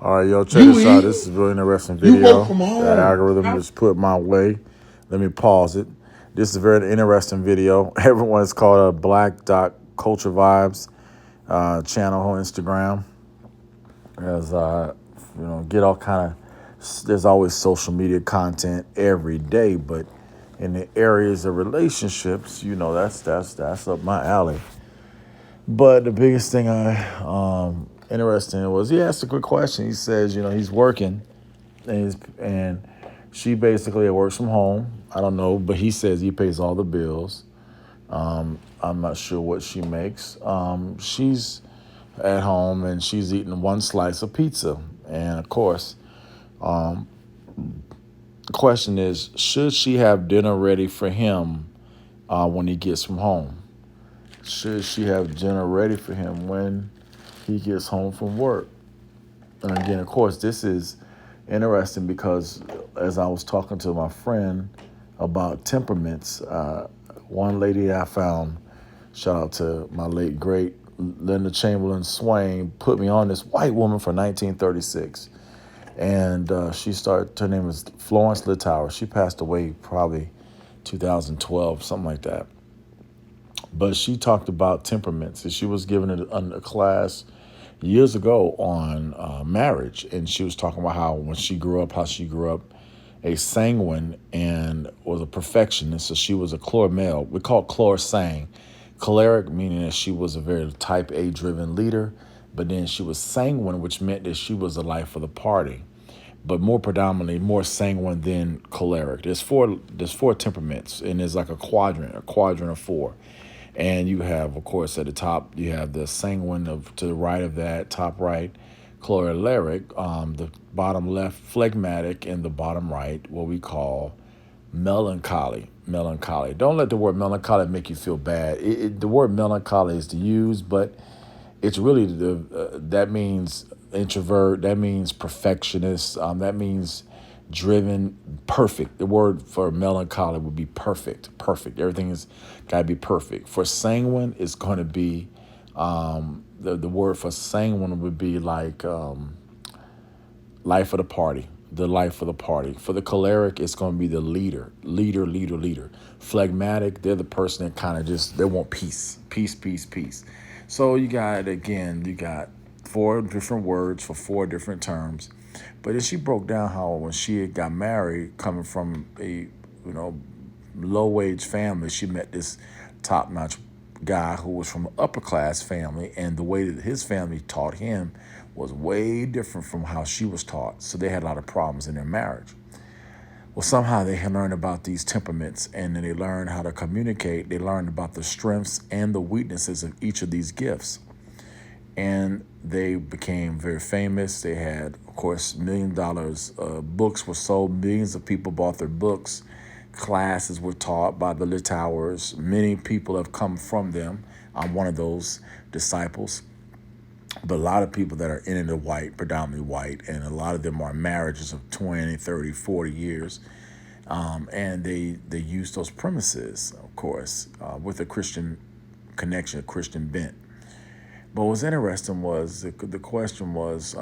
All right, yo, check You this out. eat, This is a really interesting you work video. from The home. algorithm just put my way. Let me pause it. This is a very interesting video. Everyone's called a Black Dot Culture Vibes channel on Instagram. As get all kind of. There's always social media content every day, but in the areas of relationships, that's up my alley. But the biggest thing interesting was he asked a good question. He says, he's working and she basically works from home. I don't know, but he says he pays all the bills. I'm not sure what she makes. She's at home and she's eating one slice of pizza. And of course, the question is, should she have dinner ready for him when he gets from home? Should she have dinner ready for him when he gets home from work? And again, of course, this is interesting because as I was talking to my friend about temperaments, one lady I found, shout out to my late great Linda Chamberlain Swain, put me on this white woman from 1936. And her name is Florence Littauer. She passed away probably 2012, something like that. But she talked about temperaments, and she was given a class years ago on marriage, and she was talking about how she grew up a sanguine and was a perfectionist. So she was a chloramel. We call it chlor sang. Choleric meaning that she was a very type A driven leader, but then she was sanguine, which meant that she was the life of the party, but more predominantly more sanguine than choleric. There's four temperaments, and there's like a quadrant of four. And you have, of course, at the top, you have the sanguine to the right of that, top right, choleric, the bottom left, phlegmatic, and the bottom right, what we call melancholy. Melancholy. Don't let the word melancholy make you feel bad. The word melancholy is to use, but it's really that means introvert. That means perfectionist. That means driven, perfect. The word for melancholy would be perfect. Perfect. Everything is got to be perfect. For sanguine, it's going to be the word for sanguine would be like life of the party. The life of the party. For the choleric, it's going to be the leader. Leader, leader, leader. Phlegmatic, they're the person that kind of just, they want peace. Peace, peace, peace. So you got four different words for four different terms. But then she broke down how when she got married, coming from a, you know, low wage family, she met this top notch guy who was from an upper class family, and the way that his family taught him was way different from how she was taught. So they had a lot of problems in their marriage. Well, somehow they had learned about these temperaments, and then they learned how to communicate. They learned about the strengths and the weaknesses of each of these gifts. And they became very famous. They had, of course, $1 million books were sold. Millions of people bought their books. Classes were taught by the Littowers. Many people have come from them. I'm one of those disciples. But a lot of people that are in it are white, predominantly white, and a lot of them are marriages of 20, 30, 40 years. And they use those premises, of course, with a Christian connection, a Christian bent. But what's interesting was the question was,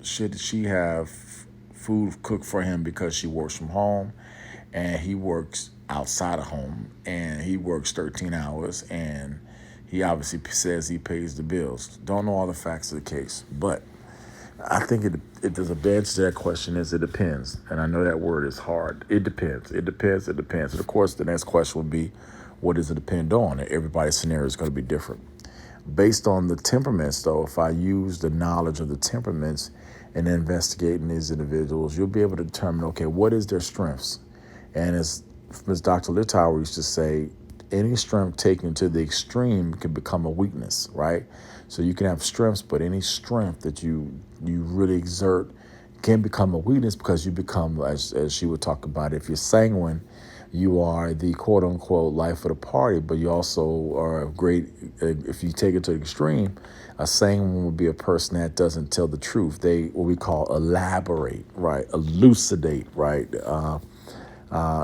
should she have food cooked for him because she works from home and he works outside of home and he works 13 hours and he obviously says he pays the bills. Don't know all the facts of the case, but I think it does a bad to that question is it depends. And I know that word is hard. It depends. It depends. It depends. And of course, the next question would be, what does it depend on? Everybody's scenario is going to be different. Based on the temperaments, though, if I use the knowledge of the temperaments and investigating these individuals, you'll be able to determine, okay, what is their strengths? And as Ms. Dr. Littauer used to say, any strength taken to the extreme can become a weakness, right? So you can have strengths, but any strength that you really exert can become a weakness because you become, as she would talk about, if you're sanguine, you are the quote unquote life of the party, but you also are a great, if you take it to the extreme, a sanguine would be a person that doesn't tell the truth. They, what we call elaborate, right? Elucidate, right?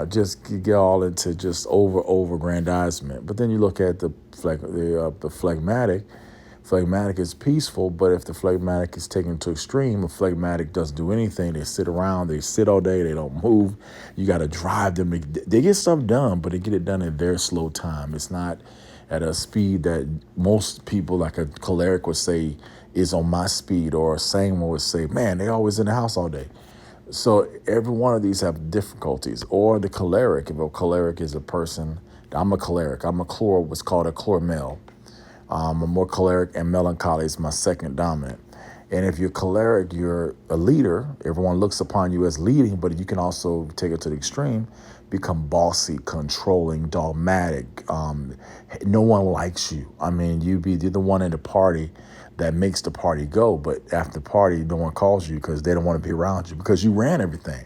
Just get all into just over aggrandizement. But then you look at the phlegmatic. Phlegmatic is peaceful, but if the phlegmatic is taken to extreme, a phlegmatic doesn't do anything. They sit around, they sit all day, they don't move. You got to drive them. They get stuff done, but they get it done in their slow time. It's not at a speed that most people, like a choleric, would say is on my speed, or a sanguine would say, man, they always in the house all day. So every one of these have difficulties. Or the choleric, if a choleric is a person, I'm a choleric. I'm a what's called a chlormel. I'm more choleric, and melancholy is my second dominant. And if you're choleric, you're a leader. Everyone looks upon you as leading, but you can also take it to the extreme, become bossy, controlling, dogmatic. No one likes you. I mean, you're the one in the party that makes the party go, but after the party, no one calls you because they don't want to be around you because you ran everything.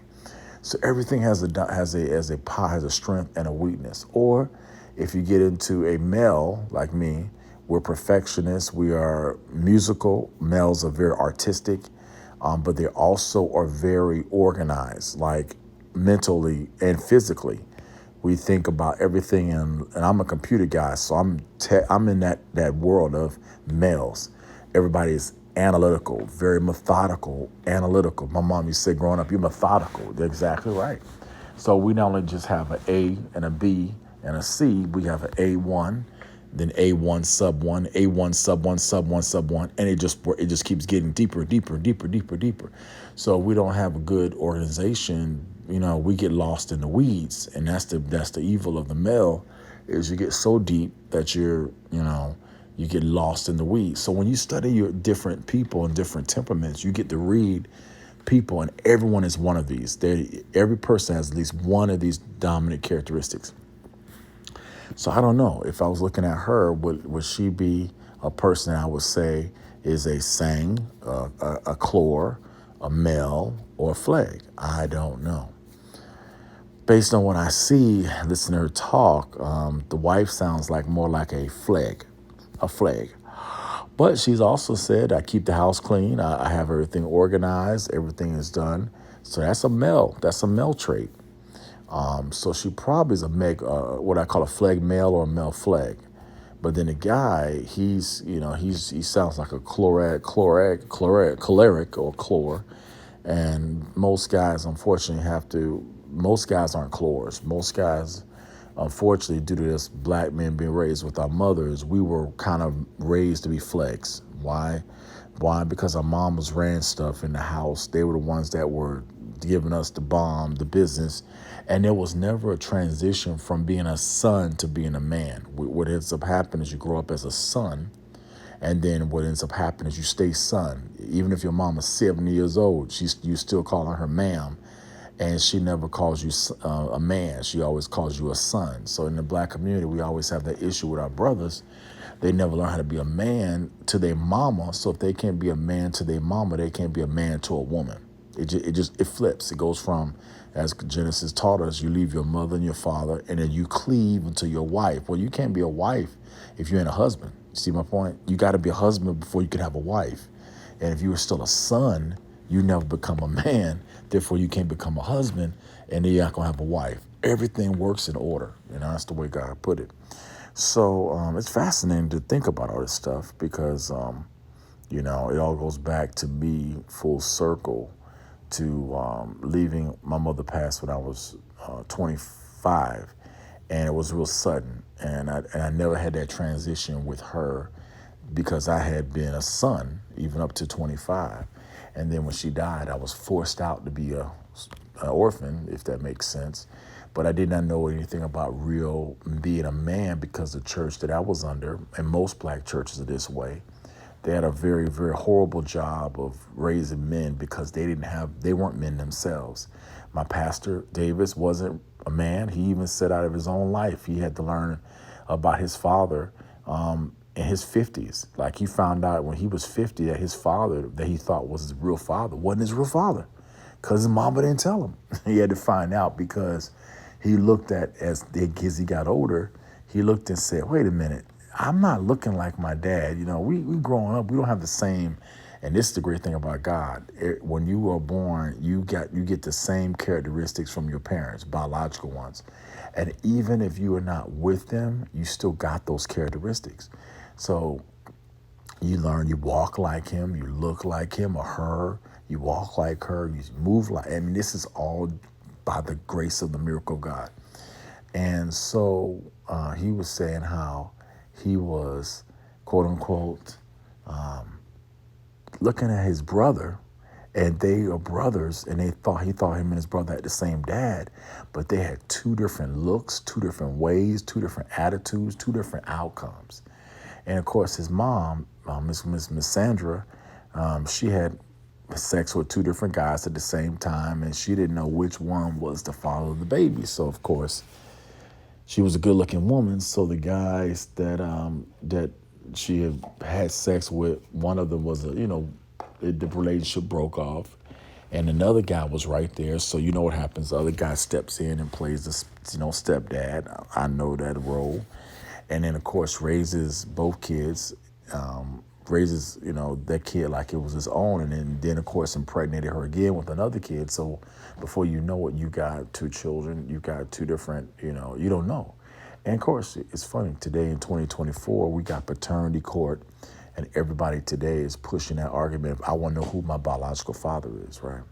So everything has a strength and a weakness. Or if you get into a male like me, we're perfectionists. We are musical. Males are very artistic, but they also are very organized, like mentally and physically. We think about everything, and I'm a computer guy, so I'm in that world of males. Everybody is analytical, very methodical, analytical. My mom used to say growing up, you're methodical. They're exactly right. So we not only just have an A and a B and a C, we have an A1, then A1 sub one, A1 sub one, sub one, sub one, and it just keeps getting deeper, deeper, deeper, deeper, deeper. So we don't have a good organization. We get lost in the weeds, and that's the evil of the male, is you get so deep that you get lost in the weeds. So when you study your different people and different temperaments, you get to read people, and everyone is one of these. Every person has at least one of these dominant characteristics. So I don't know. If I was looking at her, would she be a person I would say is a sang, a chlor, a mel, or a phleg? I don't know. Based on what I see, listen to her talk, the wife sounds like more like a phleg, a phleg. But she's also said, I keep the house clean. I have everything organized. Everything is done. So that's a male. That's a male trait. So she probably is a what I call a phleg male or a male phleg. But then the guy, he sounds like a choleric or chlor. And most guys, unfortunately, most guys aren't chlors. Most guys, unfortunately, due to this black men being raised with our mothers, we were kind of raised to be flex. Why? Why? Because our mamas ran stuff in the house. They were the ones that were giving us the bomb, the business. And there was never a transition from being a son to being a man. What ends up happening is you grow up as a son, and then what ends up happening is you stay son. Even if your mom is 70 years old, you still calling her ma'am, and she never calls you a man. She always calls you a son. So in the black community, we always have that issue with our brothers. They never learn how to be a man to their mama. So if they can't be a man to their mama, they can't be a man to a woman. It flips. It goes from, as Genesis taught us, you leave your mother and your father, and then you cleave unto your wife. Well, you can't be a wife if you ain't a husband. You see my point? You got to be a husband before you can have a wife. And if you were still a son, you never become a man. Therefore, you can't become a husband, and then you're not going to have a wife. Everything works in order. That's the way God put it. So it's fascinating to think about all this stuff because, it all goes back to me full circle to leaving. My mother passed when I was 25, and it was real sudden. And I never had that transition with her because I had been a son even up to 25. And then when she died, I was forced out to be an orphan, if that makes sense. But I did not know anything about real being a man because the church that I was under, and most black churches are this way, they had a very, very horrible job of raising men because they weren't men themselves. My pastor, Davis, wasn't a man. He even said out of his own life, he had to learn about his father in his 50s. Like he found out when he was 50 that his father, that he thought was his real father, wasn't his real father because his mama didn't tell him. He had to find out because he looked at, as he got older, he looked and said, wait a minute, I'm not looking like my dad. We growing up, we don't have the same, and this is the great thing about God. When you were born, you get the same characteristics from your parents, biological ones. And even if you are not with them, you still got those characteristics. So You learn, you walk like him, you look like him or her, you walk like her, you move like, I mean, this is all by the grace of the miracle of God. And so he was saying how he was, quote unquote, looking at his brother, and they are brothers, and he thought him and his brother had the same dad, but they had two different looks, two different ways, two different attitudes, two different outcomes. And of course, his mom, Miss Sandra, she had sex with two different guys at the same time, and she didn't know which one was the father of the baby. So of course, she was a good-looking woman. So the guys that she had sex with, one of them was the relationship broke off, and another guy was right there. So you know what happens? The other guy steps in and plays the stepdad. I know that role, and then of course raises both kids, raises that kid like it was his own, and then of course impregnated her again with another kid. So before you know it, you got two children, you got two different, you don't know. And of course, it's funny, today in 2024 we got paternity court, and everybody today is pushing that argument of, I want to know who my biological father is, right?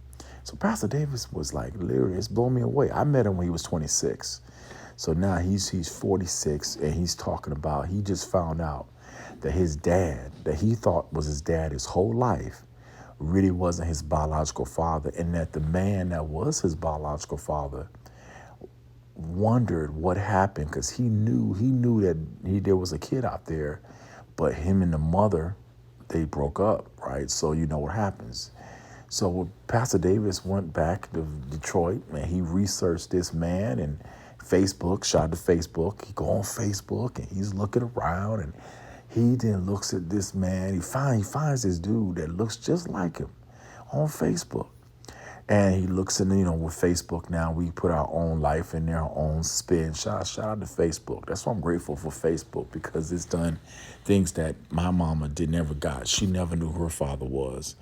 So Pastor Davis was like, literally, it's blown me away. I met him when he was 26. So now he's 46, and he's talking about, he just found out that his dad, that he thought was his dad his whole life, really wasn't his biological father, and that the man that was his biological father wondered what happened, because he knew that there was a kid out there, but him and the mother, they broke up, right? So you know what happens. So Pastor Davis went back to Detroit, and he researched this man, and Facebook, shot to Facebook. He go on Facebook, and he's looking around, and he then looks at this man. He finds this dude that looks just like him on Facebook. And he looks in, with Facebook now, we put our own life in there, our own spin. Shout out to Facebook. That's why I'm grateful for Facebook, because it's done things that my mama never got. She never knew who her father was,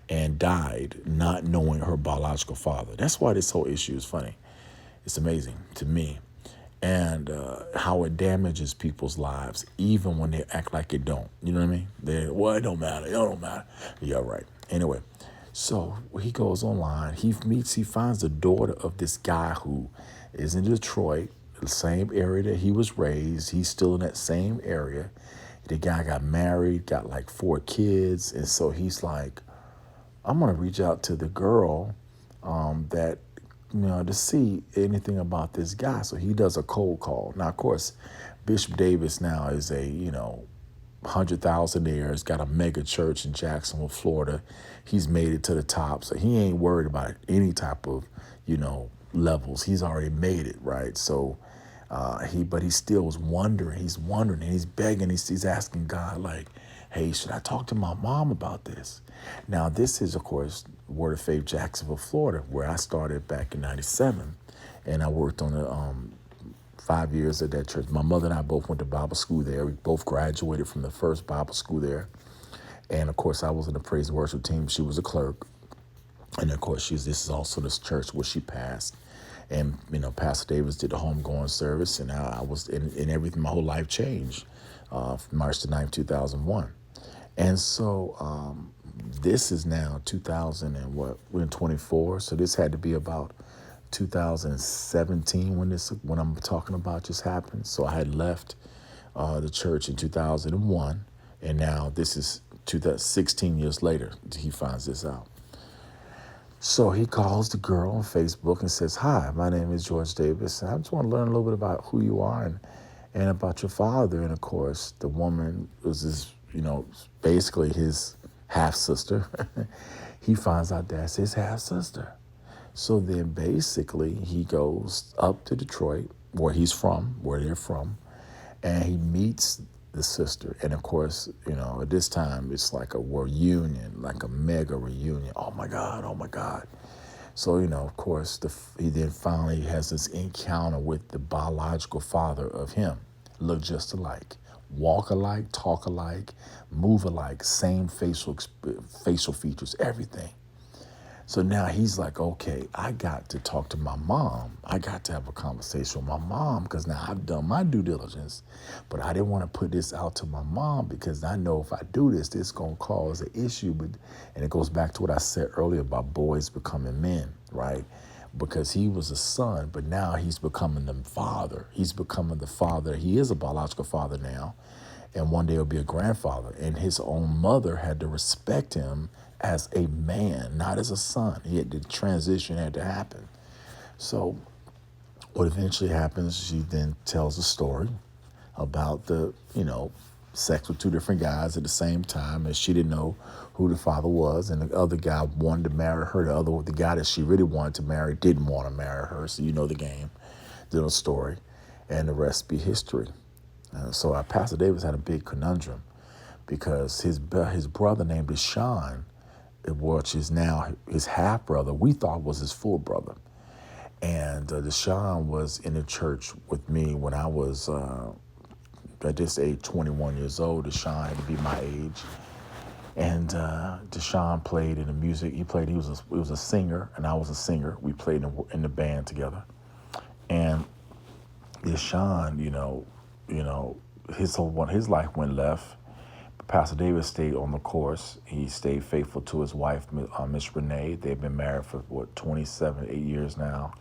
and died not knowing her biological father. That's why this whole issue is funny. It's amazing to me. And how it damages people's lives, even when they act like it don't. You know what I mean? Well, it don't matter. It don't matter. Yeah, right. Anyway, so he goes online. He finds the daughter of this guy who is in Detroit, the same area that he was raised. He's still in that same area. The guy got married, got like 4 kids. And so he's like, I'm going to reach out to the girl that, to see anything about this guy. So he does a cold call. Now, of course, Bishop Davis now is a, 100,000 heirs, got a mega church in Jacksonville, Florida. He's made it to the top. So he ain't worried about any type of, levels. He's already made it, right? So but he still was wondering. He's wondering, and he's begging. He's asking God, like, hey, should I talk to my mom about this? Now, this is, of course, Word of Faith, Jacksonville, Florida, where I started back in '97, and I worked on 5 years at that church. My mother and I both went to Bible school there. We both graduated from the first Bible school there. And of course, I was in the praise and worship team. She was a clerk. And of course, this is also this church where she passed. And, Pastor Davis did the homegoing service, and I was in everything. My whole life changed March the 9th, 2001. And so this is now 2000 and what? We're in 24. So this had to be about 2017 when I'm talking about just happened. So I had left the church in 2001, and now this is 16 years later. He finds this out. So he calls the girl on Facebook and says, hi, my name is George Davis. I just want to learn a little bit about who you are and about your father. And of course, the woman was his, basically his half sister. He finds out that's his half sister. So then basically he goes up to Detroit, where they're from, and he meets the sister. And of course, at this time, it's like a reunion, like a mega reunion. Oh my God, oh my God. So, of course, he then finally has this encounter with the biological father of him. Look just alike, walk alike, talk alike, move alike, same facial features, everything. So now he's like, okay, I got to talk to my mom. I got to have a conversation with my mom because now I've done my due diligence. But I didn't want to put this out to my mom because I know if I do this, this going to cause an issue. And it goes back to what I said earlier about boys becoming men, right? Because he was a son, but now he's becoming the father. He's becoming the father. He is a biological father now, and one day he'll be a grandfather. And his own mother had to respect him as a man, not as a son. The transition had to happen. So what eventually happens, she then tells a story about sex with two different guys at the same time, and she didn't know who the father was, and the other guy wanted to marry her. The guy that she really wanted to marry didn't want to marry her. So you know the game, the story, and the rest be history. So Pastor Davis had a big conundrum because his brother named Deshaun, which is now his half brother, we thought was his full brother. And Deshaun was in the church with me when I was at this age, 21 years old. Deshaun had to be my age. And Deshaun played in the music. He was a singer, and I was a singer. We played in the band together. And Deshaun, his life went left. Pastor Davis stayed on the course. He stayed faithful to his wife, Miss Renee. They've been married for 8 years now.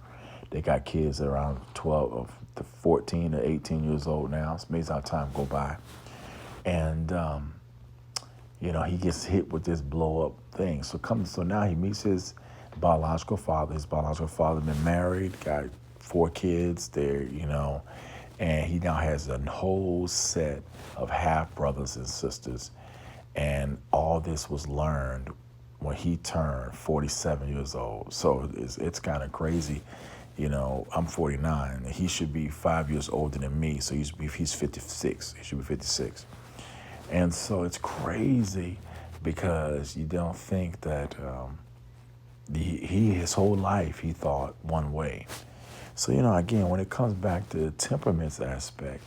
They got kids that are around 14 to 18 years old now. It's amazing how time go by. And he gets hit with this blow up thing. So now he meets his biological father. His biological father been married, got 4 kids. And he now has a whole set of half brothers and sisters. And all this was learned when he turned 47 years old. So it's kind of crazy. I'm 49. He should be 5 years older than me. So he's 56. He should be 56. And so it's crazy because you don't think that his whole life he thought one way. So, again, when it comes back to the temperaments aspect,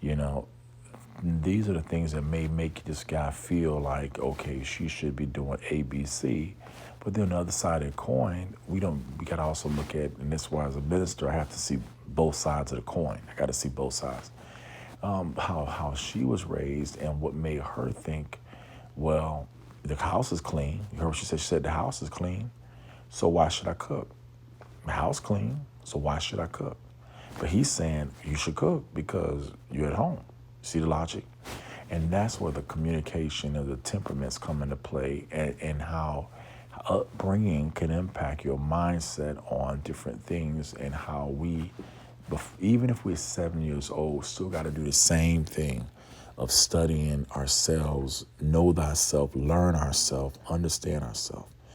these are the things that may make this guy feel like, okay, she should be doing A, B, C. But then on the other side of the coin, we got to also look at, and this is why as a minister, I have to see both sides of the coin. I got to see both sides. How she was raised and what made her think, well, the house is clean. You heard what she said? She said the house is clean, so why should I cook? The house clean, so why should I cook? But he's saying you should cook because you're at home. See the logic? And that's where the communication of the temperaments come into play, and how upbringing can impact your mindset on different things, and how we, even if we're 7 years old, still got to do the same thing of studying ourselves, know thyself, learn ourselves, understand ourselves.